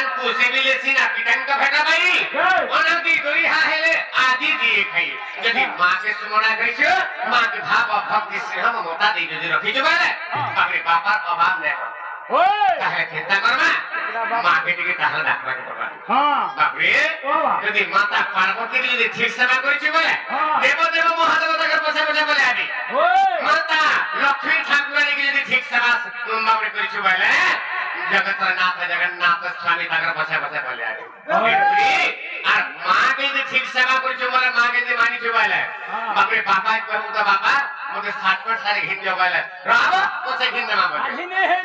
भगवान पूछे भी ले सीना पिटन का फेटा भाई अनंती दुरी हाहेले आदि दिए खाई यदि मां के सुमना करियो मां के भाव और भक्ति से हम मोटा दे जो रखी जो बारे अपने बापा अभाव ने ओए काहे चिंता करमा मां बेटी के ताहल डाकबा के बाबा हां बाप रे यदि माता पार्वती के यदि ठीक सेवा करियो बोले देव देव महादेवता के पछे पछे बोले आदि ओए माता लक्ष्मी ठाकुर के यदि ठीक सेवा बाप रे करियो बोले जगन्नाथ जगन्नाथ स्वामी तागर पछे पछे बोले आदि और मां के यदि ठीक सेवा करियो बोले मां के यदि मानी जो बोले बाप रे बाबा कहू तो बाबा मुझे 60 सारे घिन जो बोले राव पछे घिन ना बोले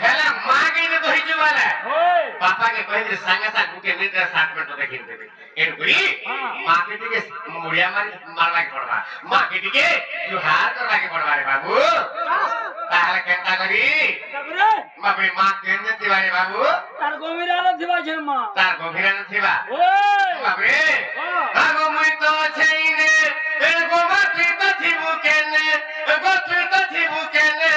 हेला मां के यदि कहि जो बोले ओए पापा के कहि संगे सा गुटे मीटर 60 मिनट देखिन देबे एनकुरी मां के दिके मुड़िया मारवा के पड़वा मां के दिके जुहार करवा के पड़वा रे बाबू ताहले केंता करी बाबू मां केने थिबा रे बाबू तार गोमिरा न थिबा छे मां तार गोमिरा न थिबा ओए बाबू आगो मुई तो छैने ए गो मात्री तो थिबु केने गो तुई तो थिबु केने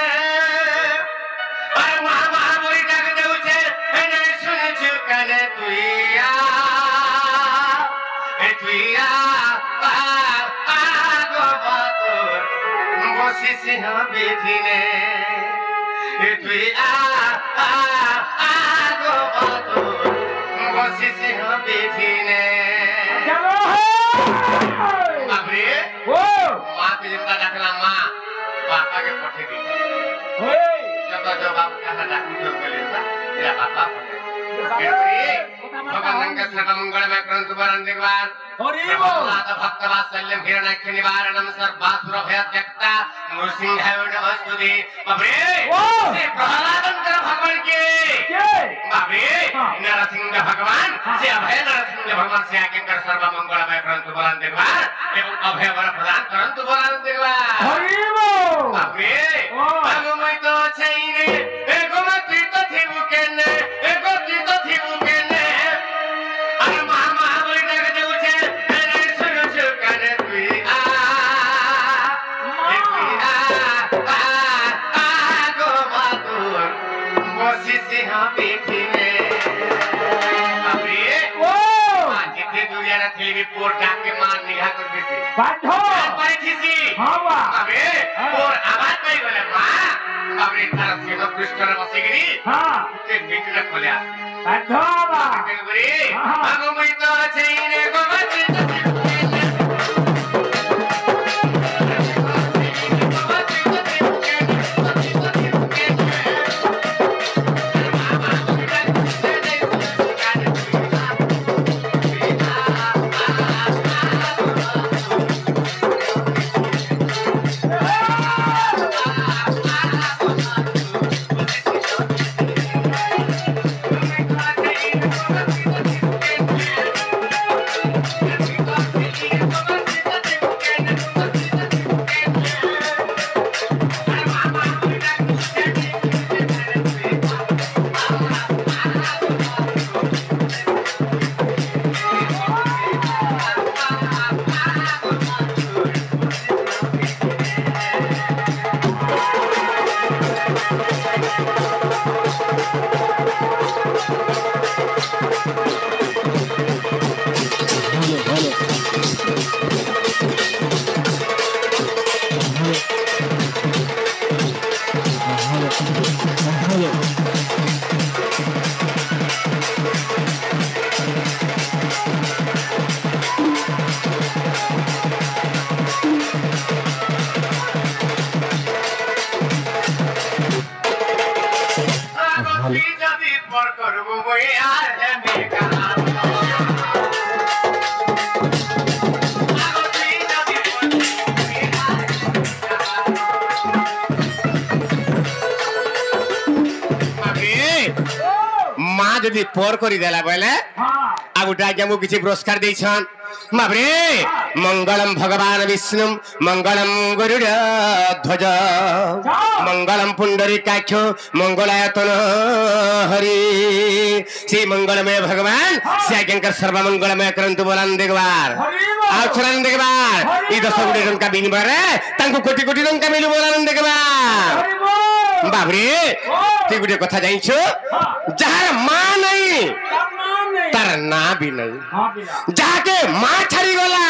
अरे मां मां मोरी डाक देउ छे एने सुने छु कने तुइया ए तुइया गो बातुर बसी सिंह बेथिने ए तुइया गो बातुर बसी सिंह बेथिने बाबरे ओ मां के जिंदा डाकला मां पापा के पठे दी ओए जब बाप का डाक जो बोलेता तेरा पापा भगवान का सर्वमंगल में क्रंतु वरन दिगवार हरि बोल भक्त वात्सल्यम हिरण्यक्ष निवारणम सर्वासुर भयत्यक्ता नृसिंहाय नमस्तुते बाबरे से प्रहलादन कर भगवान के बाबरे नरसिंह भगवान से अभय नरसिंह भगवान से आके कर सर्वमंगल में क्रंतु वरन दिगवार एवं अभय वर प्रदान करंतु वरन दिगवार हरि बोल बाबरे आगो मैं तो छैने एगो मती तो थिबु केने एगो ती तो थिबु केने अरे मामा बोली डाक देउ छे अरे सुनो छु करे तुई आ गो मातुर बसी सिंह बेथिने अबे ओ जितने दुनिया रा थेली पोर डाक के मार निघा कर देती बाठो पाई थी हां बा अबे पोर आवाज पाई बोले मां अबे तरफ से तो कृष्ण रे बसेगिरी हां ते बिकले खोल्या बाठो बा केगरी आगो मैं तो छैने गो मत जदी पोर करी देला बोले आ गुटा जमु किछि पुरस्कार दैछन बाबरे मंगलम भगवान विष्णु मंगलम गरुड़ ध्वज मंगलम पुंडरीकाक्ष मंगलायतन हरि श्री मंगलमय भगवान श्याकर सर्वमंगलमय करंतु बोलन देखबार आचरण देखबार ई 10 कोटी टंका बिनबारे तांको कोटी कोटी टंका मिलु बोलन देखबार बाबरे ती गुटे कथा जाइछो जहार मां नहीं ना भी नहीं जाके माँ छाड़ी गला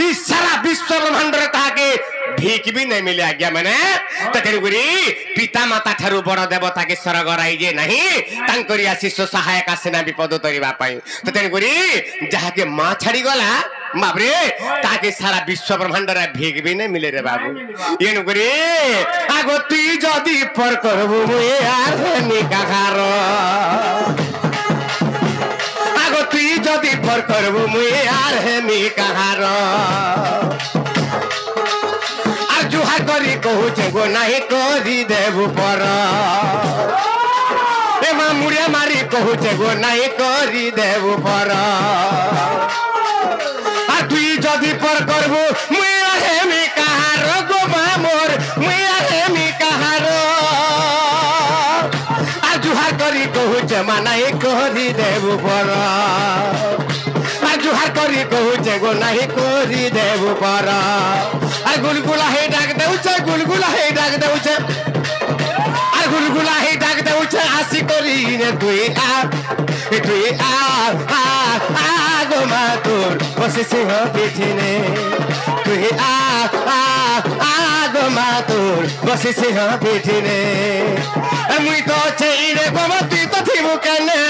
इस सारा विश्व ब्रह्मांड रे ताके भीख भी नहीं मिले आज्ञा मैंने तो तेणुकरी पिता माता ठारू बड़ देवता के स्वर्ग राइजे नहीं तांकरी आशीष सहायक सेना विपद तरिबा पई तो तेणुकरी जाके माँ छाड़ी गला बाबरे ताके सारा विश्व ब्रह्मांड रे भीख भी नहीं मिले रे बाबू एणुकरी आगो तुई जदी पर करबु मुए आर निकाहार आगो तुई जदी पर करबु मुए आर निकाहार जुहा करी कहूचे गो नहीं करी देबू पर ए माँ मुड़िया मारी कहूचे गो नहीं करी देबू पर आ तुई जदी पर करबू मुई हेमी कहार गो माँ मोर मुई हेमी कहार आ जुहा करी कहूचे माँ नहीं करी देबू पर जुहार करी कहूचे गो नहीं करी देबू पर आ गुलगुला हे डाक देउचे गुलगुला हे डाक देउचे आ गुलगुला हे डाक देउचे आसी करी ने तुई आ गो मा तोर बसे से हो बिठिने तुई आ गो मा तोर बसे से हो बिठिने मुई तो छैरे गो मती तो थिबु कने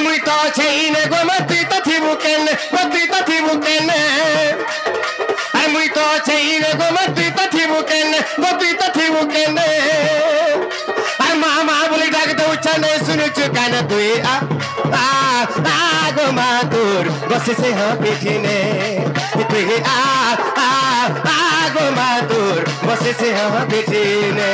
मुई तो छैने गो मती तो थिबु कने मती तो थिबु कने मुई तो छैने गो मती तो थिबु कने मती तो थिबु कने मामा बोली डाक दो चने सुनु चुकाने तुई आ गो मा तोर बसे से हो बिठिने तुई आ गो मा तोर बसे से हो बिठिने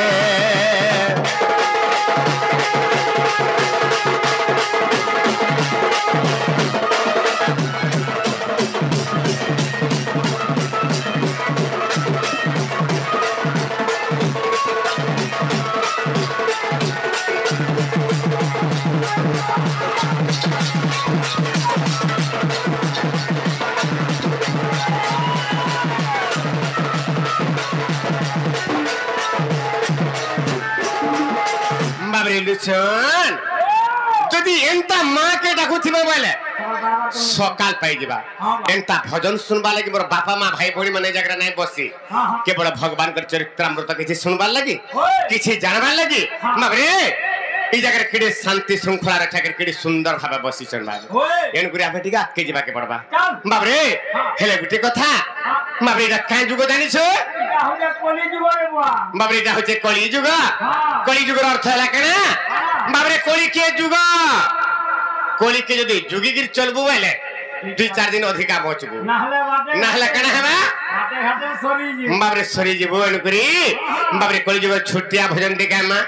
যদি এন্তা মা কে ডাকুথিবা বলে সকাল পাই যাবা এন্তা ভজন শুনবা লাগি মোর বাপা মা ভাই ভরি মানে জায়গা নাই বসি কেবল ভগবান কৰ চরিত্রামৃত কিছু শুনবার লাগি কিছু জানবার লাগি বাবরে এই জায়গার কেড়ে শান্তি শৃঙ্খলা রক্ষা করে কেড়ে সুন্দর ভাবে বসিছন বাবু এনকুরি আপনি ঠিক আটকে যাবাকে পড়বা বাবরে হেলে গুটি কথা বাবরে এটা কাই যুগ জানিছো বাবরে এটা হচ্ছে কলি যুগ কলি যুগের অর্থ হলা কেন বাবরে কলি কে যুগ কলি কে যদি যুগিগির চলবু বলে 2-4 दिन अधिका बचबू नाहले कना हेबा बाबरे सरी जीवो एनकुरी बाबरे कली जीवो छुटिया भजन टिका मा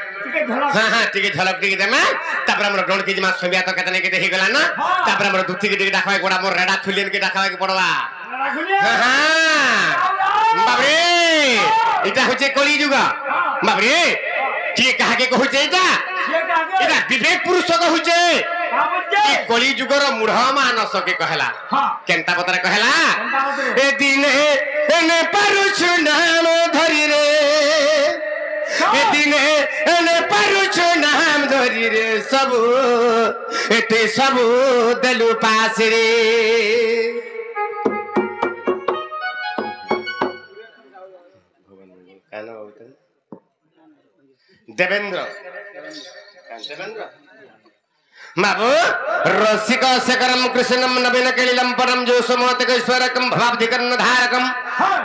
हां ठीक झलक टिके देमा तापर हमर डोन के जमा सोबिया तो कतने के देखि गला ना तापर हमर दुथि के टिके देखावे गोडा मोर रेडा खुलियन के देखावे के पड़वा हां बाबरे इटा होचे कली जुग बाबरे के कहा के कहू छै इटा इटा विवेक पुरुष कहू छै कली जुगर मूढ़ मानस के कहला केंता पत्र कहला ए दिने एने परुछु नाम धरि रे ए दिने एने परुछु नाम धरि रे सब एते सब दलु पास रे देवेंद्र बाबू रसिक शेखरम कृष्णम नवीन केलिलम परम जोशमोतकेश्वरकम भवाब्धिकर्ण धारकम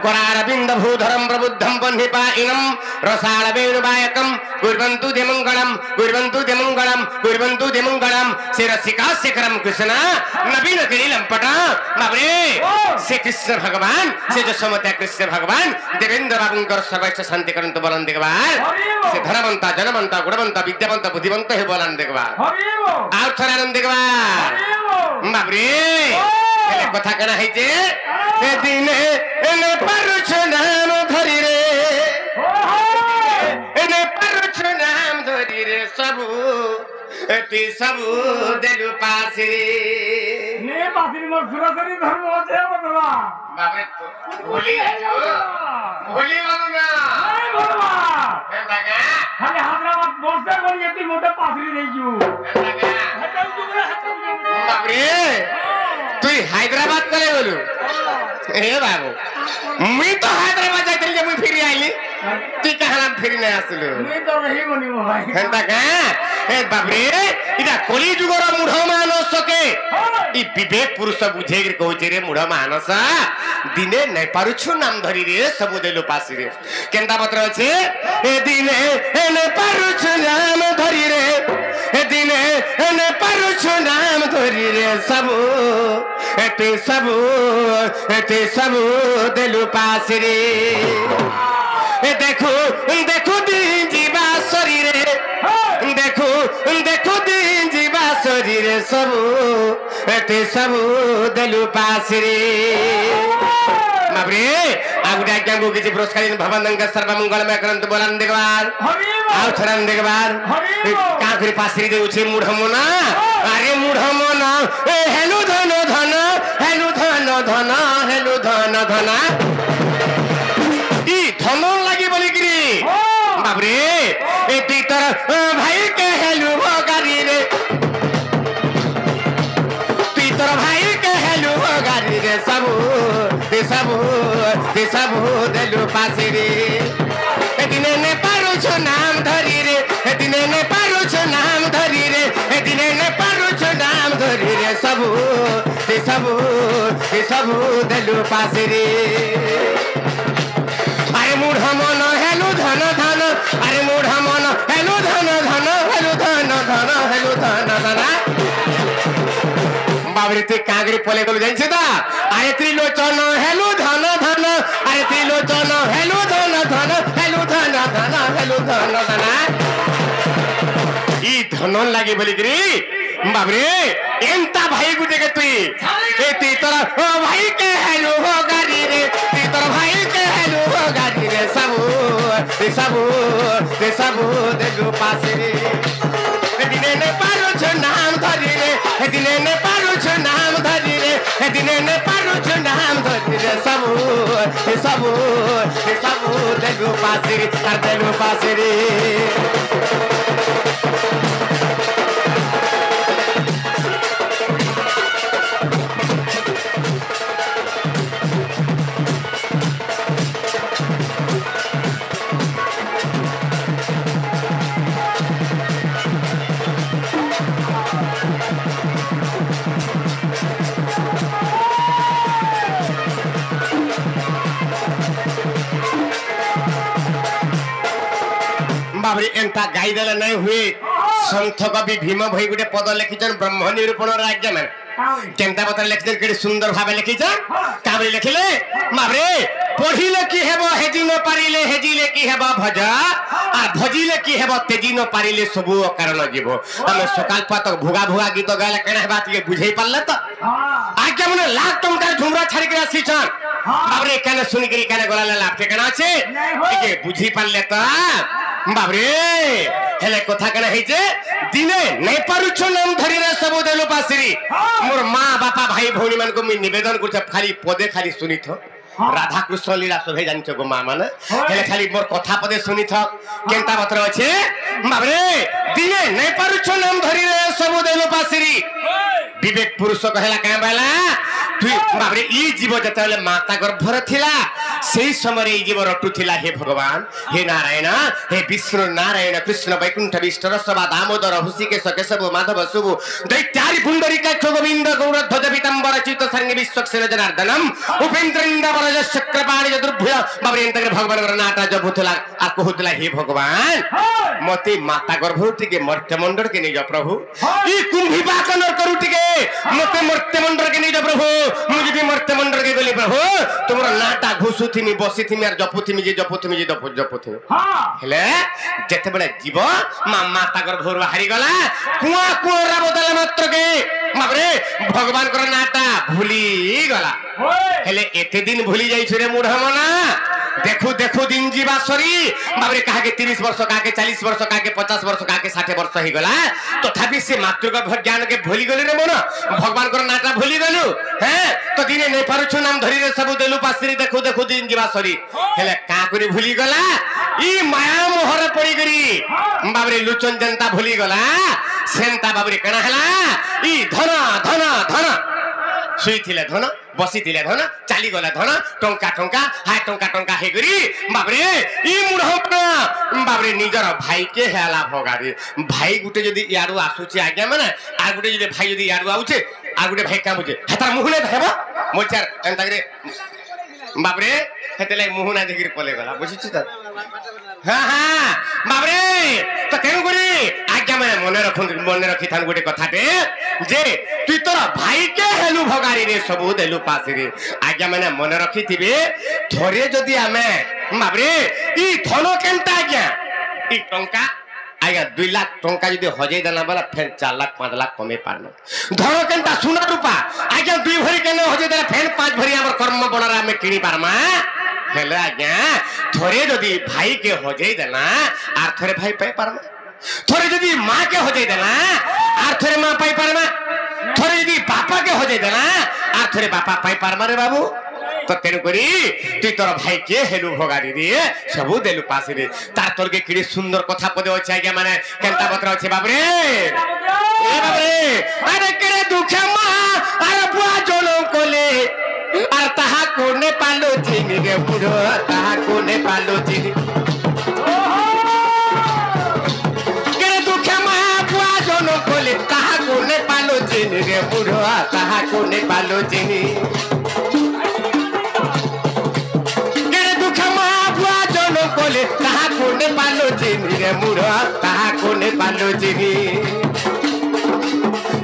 करारविंद भूधरम प्रबुद्धम पन्निपाइनम रसाल वेणुवायकम कुर्वन्तु दिमंगलम कुर्वन्तु दिमंगलम कुर्वन्तु दिमंगलम से रसिक शेखरम कृष्ण नवीन केलिलम पट बाबरे से कृष्ण भगवान से जोशमोत कृष्ण भगवान देवेंद्र बाबूंकर सर्वैश्च शांति करंतु बोलन देखबार से धनवंता जनवंता गुणवंता विद्यावंता बुद्धिवंत हे बोलन देखबार आउ थरानंद देखबा बाबरे एले कथा कना हैते ए दिने एने परुछ नाम धरि रे एने परुछ नाम धरि रे सब एति सब देलु पासी ने पासी मोर सुरसरी धर्म होते बतवा बाबरे भोली मानो ना नहीं बोलवा ए बागा खाली हैदराबाद बोलते बोल एति मोटे पासी नहीं जू তুই হায়দ্রাবাদ কলে গলু এ বাবু মুই তো হায়দ্রাবাদ যাইতেলি যে মুই ফিরি আইলি তুই কাহানা ফিরি নাই আসলু মুই তো রহিবনি মো ভাই হেন্তা কা এ বাবরে ইটা কলি যুগর মূঢ় মানসকে ই বিবেক পুরুষ বুঝেই কହୁଛି রে মূঢ় মানস দিনে নাই পারুଛୁ নাম ধরি রে ସବୁ দেলু পাসি রে কেনতা পত্র আছে এ দিনে এনে পারুଛୁ নাম ধরি রে এ দিনে এনে পারুଛୁ নাম ধরি রে ସବୁ এতে ସବୁ দেলু পাসি রে এ দেখো দেখো দিন জীবা শরীরে দেখো দেখো দিন জীবা শরীরে ସବୁ এতে ସବୁ দেলু পাসি রে बाबरे आगुडे आज्ञा को किसी पुरस्कार भवनंग सर्वमंगल में करंत बोलन देखबार आउ छरन देखबार काखरी पासरी दे उछे मुढमोना अरे मुढमोना ए हेलु धन धन हेलु धन धन हेलु धन धन ई धन लागि बोली गिरी बाबरे ए तीतर भाई के हेलु भगारी रे तीतर भाई के हेलु भगारी रे सब देलु पासी रे ए दिने ने पारुछु नाम धरी रे ए दिने ने पारुछु नाम धरी रे ए दिने ने पारुछु नाम धरी रे सब देलु पासी रे अरे मूढ़ मन हेलु धन धन अरे मूढ़ मन हेलु धन धन हेलु धन धन हेलु धन धन बाबरे ते कागरी पले गलु जाइछे ता अरे त्रिलोचन हेलु धन धन अरे त्रिलोचन हेलु धन धन हेलु धन धन हेलु धन धन ई धन लागि बोली गिरी बाबरे एंता भाई गुटे के तुई ए ती तोरा ओ भाई के हेलु हो गाड़ी रे ती तोरा भाई के हेलु हो गाड़ी रे सबु देलु पासे रे ए दिने ने पारुछु नाम धरी रे ए दिने ने पारुछु नाम धरी रे ए दिने ने पारुछु नाम धरी रे सबु देलु पासे रे कर देलु पासे रे बाबरे एंता गाई देला नहीं हुए संत कवि भीम भाई गुटे पद लिखिछन ब्रह्म निरूपण राज्य में केंता पत्र लिखिछन केडी सुंदर भाबे लिखिछन काबरे लिखिले बाबरे पढिले की हेबो हेजी न पारिले हेजिले की हेबो भज आ भजिले की हेबो तेजी न पारिले सबु कारण जीवो हम सकाल पातक भुगा भुगा गीत गाले केना बात के बुझै पल्ले त आज्ञा मने लाख टंका झुमरा छाड़ी के आसीछन बाबरे केना सुनि के केना गलाले लाभ के केना আছে के बुझी पल्ले त बाबरे हेले कथा केना हेजे दिने नै पारुछु नाम धरि रे सब देलु पासिरी मोर मां बापा भाई भौनी मान को मी निवेदन करछ खाली पदे खाली सुनी थो राधा कृष्ण लीला सभे जानिछ गो मां माने हेले खाली मोर कथा पदे सुनी थो केनता पत्र अछि बाबरे दिने नै पारुछु नाम धरि रे सब देलु पासिरी विवेक पुरुष कहला का बाला तु बाबरे ई जीव जतले माता गर्भर थिला सेही समय ई जीव रटु थिला हे भगवान हे नारायण हे विष्णु नारायण कृष्ण वैकुंठ विष्णु रसवा दामोदर हृषिकेश केशव माधव सुबु दैत्यारि पुंडरीक गोविंद गौर ध्वज पीतांबर चित संग विश्वक्सेन जनार्दनम उपेंद्रंद बलज चक्रपाणि दुर्भुज बाबरे इंतगर भगवान नाटा जबुथला आ कहूतला हे भगवान मते माता गर्भर टिके मर्त्य मंडल के निज प्रभु ई कुंभिपाक नर करू टिके मते मर्त्य मंडल के निज प्रभु मुझे भी मर्त्य मंडल के गली प्रभु तुमरा नाटा घुसु थिमी बसी थिमी आर जपु थिमी जे जपु थिमी हेले जेते बेले जीव माता गर्भर बाहरी गला कुआ कुआ बदला मात्र के बाबरे भगवान कर नाटा भूली गला हेले एते दिन भूली जाई छरे मुढा मना देखु देखु दिन जीवा सरी बाबरे कहा के 30 वर्ष कहा के 40 वर्ष कहा के 50 वर्ष कहा के 60 वर्ष ही गला तथापि से मातृगर्भ ज्ञान के भूली गले रे मन भगवान कर नाटा भूली गलु हैं तो दिने नै पारुछु नाम धरि रे सब देलु पासरी देखु देखु दिन जीवा सरी हेले का करी भूली गला ई माया मोहर पड़ी गरी बाबरे लुचन जनता भूली गला सेंता बाबरे कना हला ई धन धन धन শুইলে ধন বসিলে ধন চালিগলে ধন টঙ্কা টঙ্কা হায় টঙ্কা টঙ্কা হেগরি বাবরে ই মুঢ় বাবরে নিজর ভাইকে হেলা ভগারে ভাই গুটে যদি ইয়ারু আসুছে আজ্ঞা মানে আর গুটে যদি ভাই যদি ইয়ারু আউছে আর গুটে ভাই কামুছে হেতার মুহুনে ধরব মোচার এন্তাগরে বাবরে হেতেলে মুহুনা দেখির পলে গলা বুঝিছিস তো হ্যাঁ হ্যাঁ বাবরে তো কেন করি আজ্ঞা মানে মনে রাখি থান গোটে কথাটে যে তুই তোর ভাইকে হেলু ভগারি রে সবু দেলু পাশে রে আজ্ঞা মানে মনে রাখিথিবে থরে যদি আমি বাবরে ই ধন কেনতা আজ্ঞা ই টঙ্কা আজ্ঞা 2 লাখ টঙ্কা যদি হজাই দেলা বলা ফের 4 লাখ 5 লাখ কমে পারনো ধন কেনতা সোনা রূপা আজ্ঞা 2 ভরি কেন হজাই দেলা ফের 5 ভরি আমার কর্ম বলারা আমি কিনি পারমা হেলে আজ্ঞা থরে যদি ভাইকে হজাই দেলা আর থরে ভাই পাই পারমা থরে যদি মাকে হজাই দেলা আর থরে মা পাই পারমা থরে যদি বাপাকে হজাই দেলা আর থরে বাপা পাই পারমা রে বাবু তো তেন করি তুই তোর ভাইকে হেলু ভগারি দিয়ে সবু দেলু পাশে রে তার তোরকে কিড়ি সুন্দর কথা পদে আছে আজ্ঞা মানে কেনতা পত্র আছে বাবরে এ বাবরে আরে কেরে দুঃখে মা আর বুয়া জনম কোলে আর তাহা কোনে পালো চিনি রে বুড়ো তাহা কোনে পালো চিনি কেরে দুঃখে মা বুয়া জনম কোলে তাহা কোনে পালো চিনি রে বুড়ো তাহা কোনে পালো চিনি কোলে তাহা কোনে পালো চিনি রে মুড়া তাহা কোনে পালো চিনি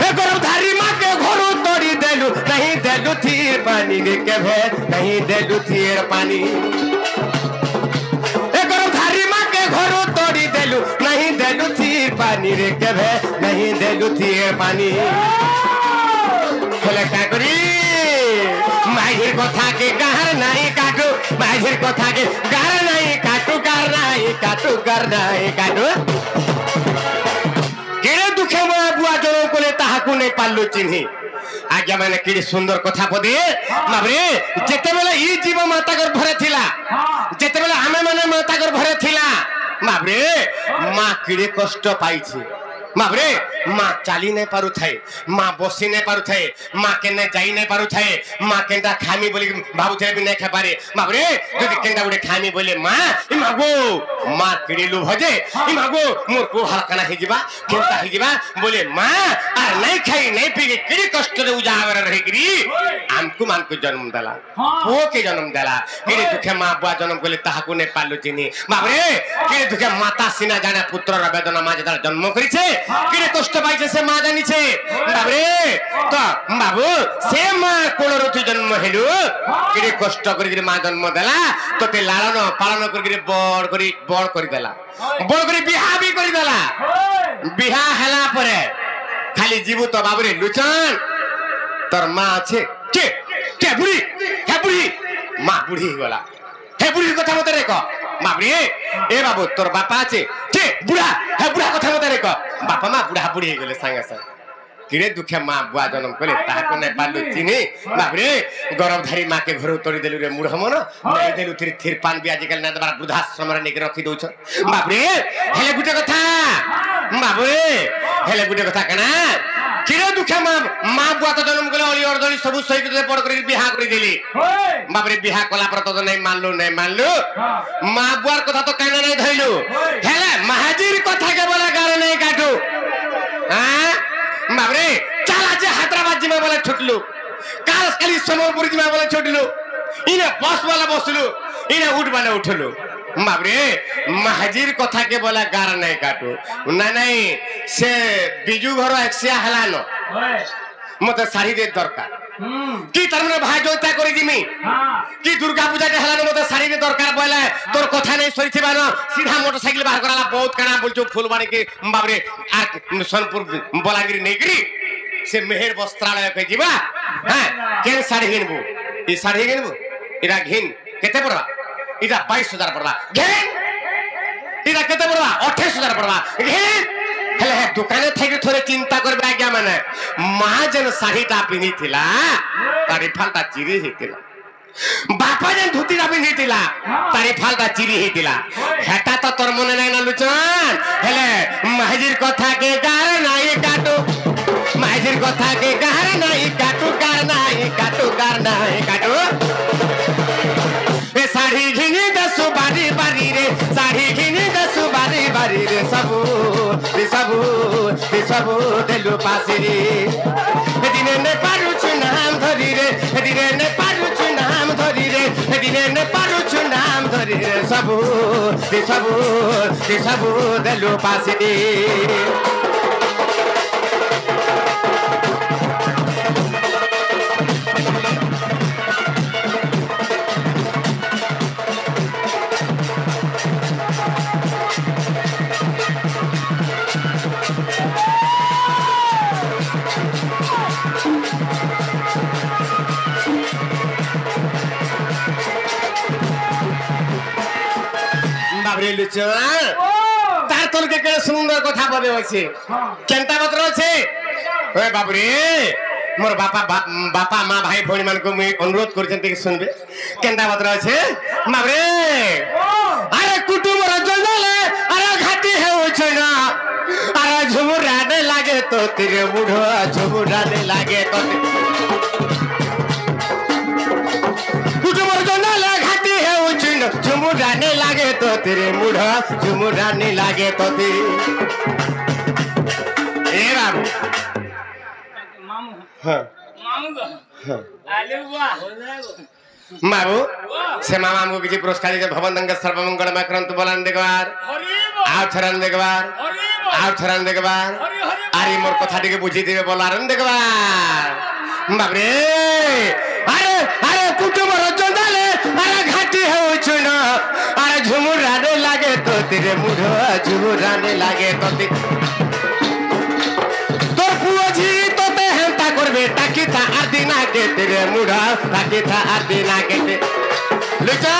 এ গরধারি মাকে ঘরু তড়ি দেলু नहीं দেলু থির পানি রে কেভে नहीं দেলু থির পানি এ গরধারি মাকে ঘরু তড়ি দেলু नहीं দেলু থির পানি রে কেভে नहीं দেলু থির পানি হলে কা করি মাঝির কথা কে গার নাই কাটু মাঝির কথা কে গার নাই কাটু গার নাই কাটু গার নাই কাটু কেড়ে দুঃখে মা বুয়া জনম কোলে তাহাকু নেই পারলু চিহ্নি আজ্ঞা মানে কিড়ি সুন্দর কথা পদে বাবরে যেতেবেলে ই জীব মাতা গর্ভরে থিলা যেতেবেলে আমি মানে মাতা গর্ভরে থিলা বাবরে মা কিড়ে কষ্ট পাইছে বাবরে মা চালি নাই পারু থাই মা বসি নাই পারু থাই মা কেনে যাই নাই পারু থাই মা কেনটা খামি বলি ভাবু থাই বি নাই খা পারে বাবরে যদি কেনটা উড়ে খামি বলে মা ই মাগো মা কিড়িলু ভজে ই মাগো মোর কো হালকানা হে ଯିବା কেনটা হে ଯିବା বলে মা আর নাই খাই নাই পি কিড়ি কষ্ট রে উজাগর রহি গরি আমকু মানকু জন্ম দেলা ও কে জন্ম দেলা কিড়ি দুঃখে মা বুয়া জন্ম কলে তাহাকু নে পালু চিনি বাবরে কিড়ি দুঃখে মাতা সিনা জানে পুত্রর বেদনা মা যেটা জন্ম করিছে কিরে কষ্ট পাইছে সে মা জানিছে বাবরে তো বাবু সে মা কোলর তুই জন্ম হেলু কিরে কষ্ট করি মা জন্ম দেলা তোতে লালন পালন করি বড় করি দেলা বড় করে বিহা বি করি দেলা বিহা হেলা পরে খালি জীবু তো বাবরে লুচন তোর মা আছে কে কে বুড়ি হে বুড়ি মা বুড়ি গলা হে বুড়ির কথা মতে রেখ বাবরে এ বাবু তোর বাপা আছে কে বুড়া হে বুড়া কথা মতে রেখ বাপা মা বুড়া বুড়ি হয়ে গেলে সাঙ্গে সাঙ্গে কিরে দুঃখে মা বুয়া জন্ম কলে তাহাকে নাই পারলু চিনি বাবরে গর্ভধারী মাকে ঘর তড়ি দেলু রে মুড় মন নাই দেলু থির পান বি আজকাল না দেবার বৃদ্ধাশ্রমরে নেকি রখি দউছ বাবরে হেলে গুটে কথা বাবরে হেলে গুটে কথা কেনা কিরে দুঃখে মা বুয়া তো জন্ম কলে অলি অর্দলি সবু সহিত বড় করে বিহা করে দিলি বাবরে বিহা কলা পর তো নাই মানলু মা বুয়ার কথা তো কানে নাই ধইলু হেলে মাহাজির কথা কে বলা গারে নাই কাটু হ্যাঁ বাবরে চাল আছে হায়দ্রাবাদ জিমা বলে ছুটলু কাল কালি সম্বলপুর জিমা বলে ছুটলু ইনে বস वाला বসলু ইনে উঠ वाला উঠলু বাবরে মাহাজির কথা কে বলা গার নাই কাটু না নাই সে বিজু ঘর একসিয়া হেলানো মতে শাড়ি দে দরকার কি তার মানে ভাই জয়তা করে দিমি কি দুর্গা পূজাতে হেলানো মতে শাড়ি দে দরকার বলে তোর কথা নেই সরিছিবা না সিধা মোটরসাইকেল বাহার করালা বহুত কানা বলছো ফুলবাড়ি কে বাবরে আর সোনপুর বলাগিরি নেগরি সে মেহের বস্ত্রালয় কে ଯିବା হ্যাঁ কেন শাড়ি কিনবো এই শাড়ি কিনবো এটা ঘিন কেতে পড়বা এটা 22,000 পড়বা ঘিন এটা কেতে পড়বা 28,000 পড়বা ঘিন হেলে দোকানে থেকে থরে চিন্তা করবে আজ্ঞা মানে মা যেন শাড়িটা পিঁধিলা তারি ফালটা চিরি হইতিলা বাপা যেন ধুতিটা পিঁধিলা তারি ফালটা চিরি হইতিলা হেটা তো তোর মনে নাই না লুচন হেলে মাহাজির কথা কে গার নাই কাটু মাহাজির কথা কে গার নাই কাটু গার নাই सबु देलु पासिरी दिने ने पारुछु नाम धरी रे दिने ने पारुछु नाम धरी रे दिने ने पारुछु नाम धरी रे सबु देलु पासिरी तार तल के सुंदर कथा पदे अच्छे केनता पत्र अच्छे बाबूरे मोर बापा माँ भाई भौणी मान को अनुरोध कर सुनबे केनता पत्र अच्छे बाबूरे अरे कुटुंब जंगल अरे घाटी है अरे झुमुराने लागे तो तेरे बुढ़ो झुमुराने लागे तो कुटुंब जंगल घाटी है झुमुराने लागे तो तेरे मुढ़ा झुमुराने लागे तो तेरे ए बाबू मामू हाँ बाबू से मामा को किसी पुरस्कार दे भवन दंग सर्वमंगल में करंत बोलन देखबार आउ थरन देखबार आरी मोर कथा टिके बुझी देबे बोलारन देखबार बाबरे अरे अरे कुटुंब रजंदाले अरे घाटी है उछुना अरे झुमुराने लागे तो तेरे मुढ़ो झुमुराने लागे तो तोर पुओजी तो ते हेंता करबे ताकि था आदिना के तेरे मुढ़ा ताकि था आदिना के लुचा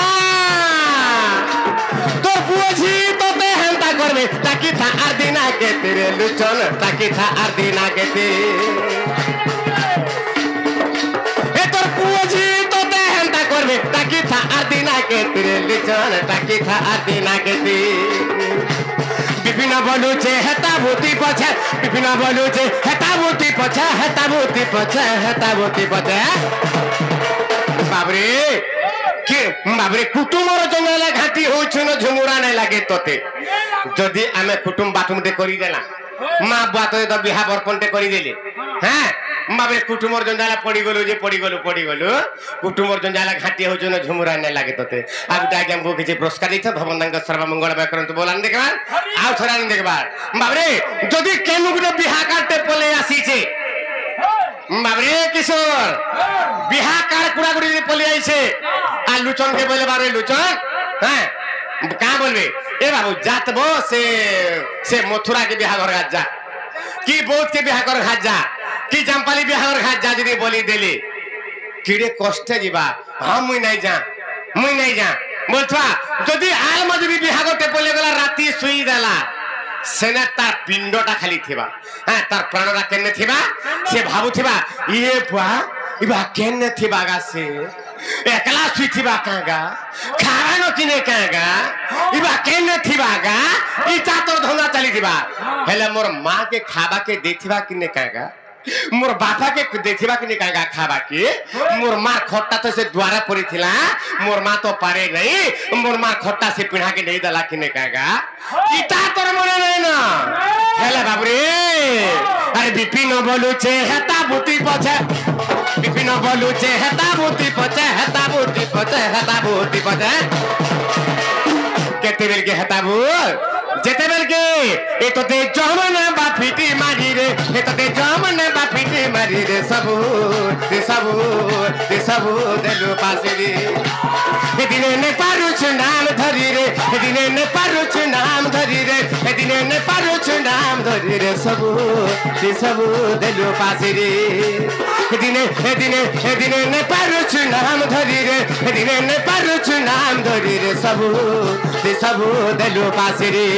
तोर पुओजी तो ते हेंता करबे ताकि था आदिना के तेरे लुचन ताकि था आदिना के ते ए तोर पुओजी तो ते हेंता करबे ताकि था आदिना के तेरे लुचन ताकि था आदिना के ते विपिन बोलुचे हेता भूति पछे विपिन बोलुचे हेता भूति पछे बाबरे कुटुंबर जंगल घाटी होछन झुमुरा नहीं लागे तोते जदि आमे कुटुंब बाटुमटे करी देला मां बात तो बिहा बरपनटे करी देले हैं बाबरे कुटुंबर जंजाला पड़ी गलु कुटुंबर जंजाला घाटी होछन झुमुरा नहीं लागे तोते आगुटा के हमको किछि पुरस्कार दैछ भवन दंग सर्वमंगल में करंत बोलान देखबार आउ थरान देखबार बाबरे जदि केनु गुटे बिहा काटे पले आसी छे बाबरे किशोर बिहा कार कुड़ा गुड़ी पले आई छे आ लुचन के बोले बारे लुचन हैं का बोलबे ए बाबू जातबो से मथुरा के बिहा घर जा कि बौद्ध के बिहा घर जा कि जमपाली बिहा घर जा जदी बोली देली किड़े कष्टे जीवा हां मुई नहीं जा बोलथवा जदी आल मजबी बिहा घर पले गला राती सुई देला सेना तार पिंडटा खाली थिबा हां तार प्राणरा केने थिबा से भाबु थिबा ये बुआ इबा केने थिबा गा से एकला सुई थिबा कागा खानो किने कागा इबा केने थिबा गा इता तो धंगा चली थिबा हेले मोर मां के खाबा के देखिबा किने कागा मोर बापा के देखिबा किने कागा खाबा के मोर मां खट्टा तो से द्वारा पड़ी थिला मोर मां तो पारे नहीं मोर मां खट्टा से पिढ़ा के नहीं दला किने कागा इता तोर मने नहीं ना हेले बाबरे अरे विपिन बोलुचे हेता भूति पछे विपिन बोलुचे हेता भूति पछे केते बेल के हेता भूत जेते बेल के ए तो ते जमन बा फिटी मारी रे ए तो ते जमन बा फिटी मारी रे सबू देलु पासिरी ए दिने ने पारुछु नाम धरी रे ए दिने ने पारुछु नाम धरी रे ए दिने ने पारुछु नाम धरी रे सबू देलु पासिरी ए दिने ने पारुछु नाम धरी रे ए दिने ने पारुछु नाम धरी रे सबू देलु पासिरी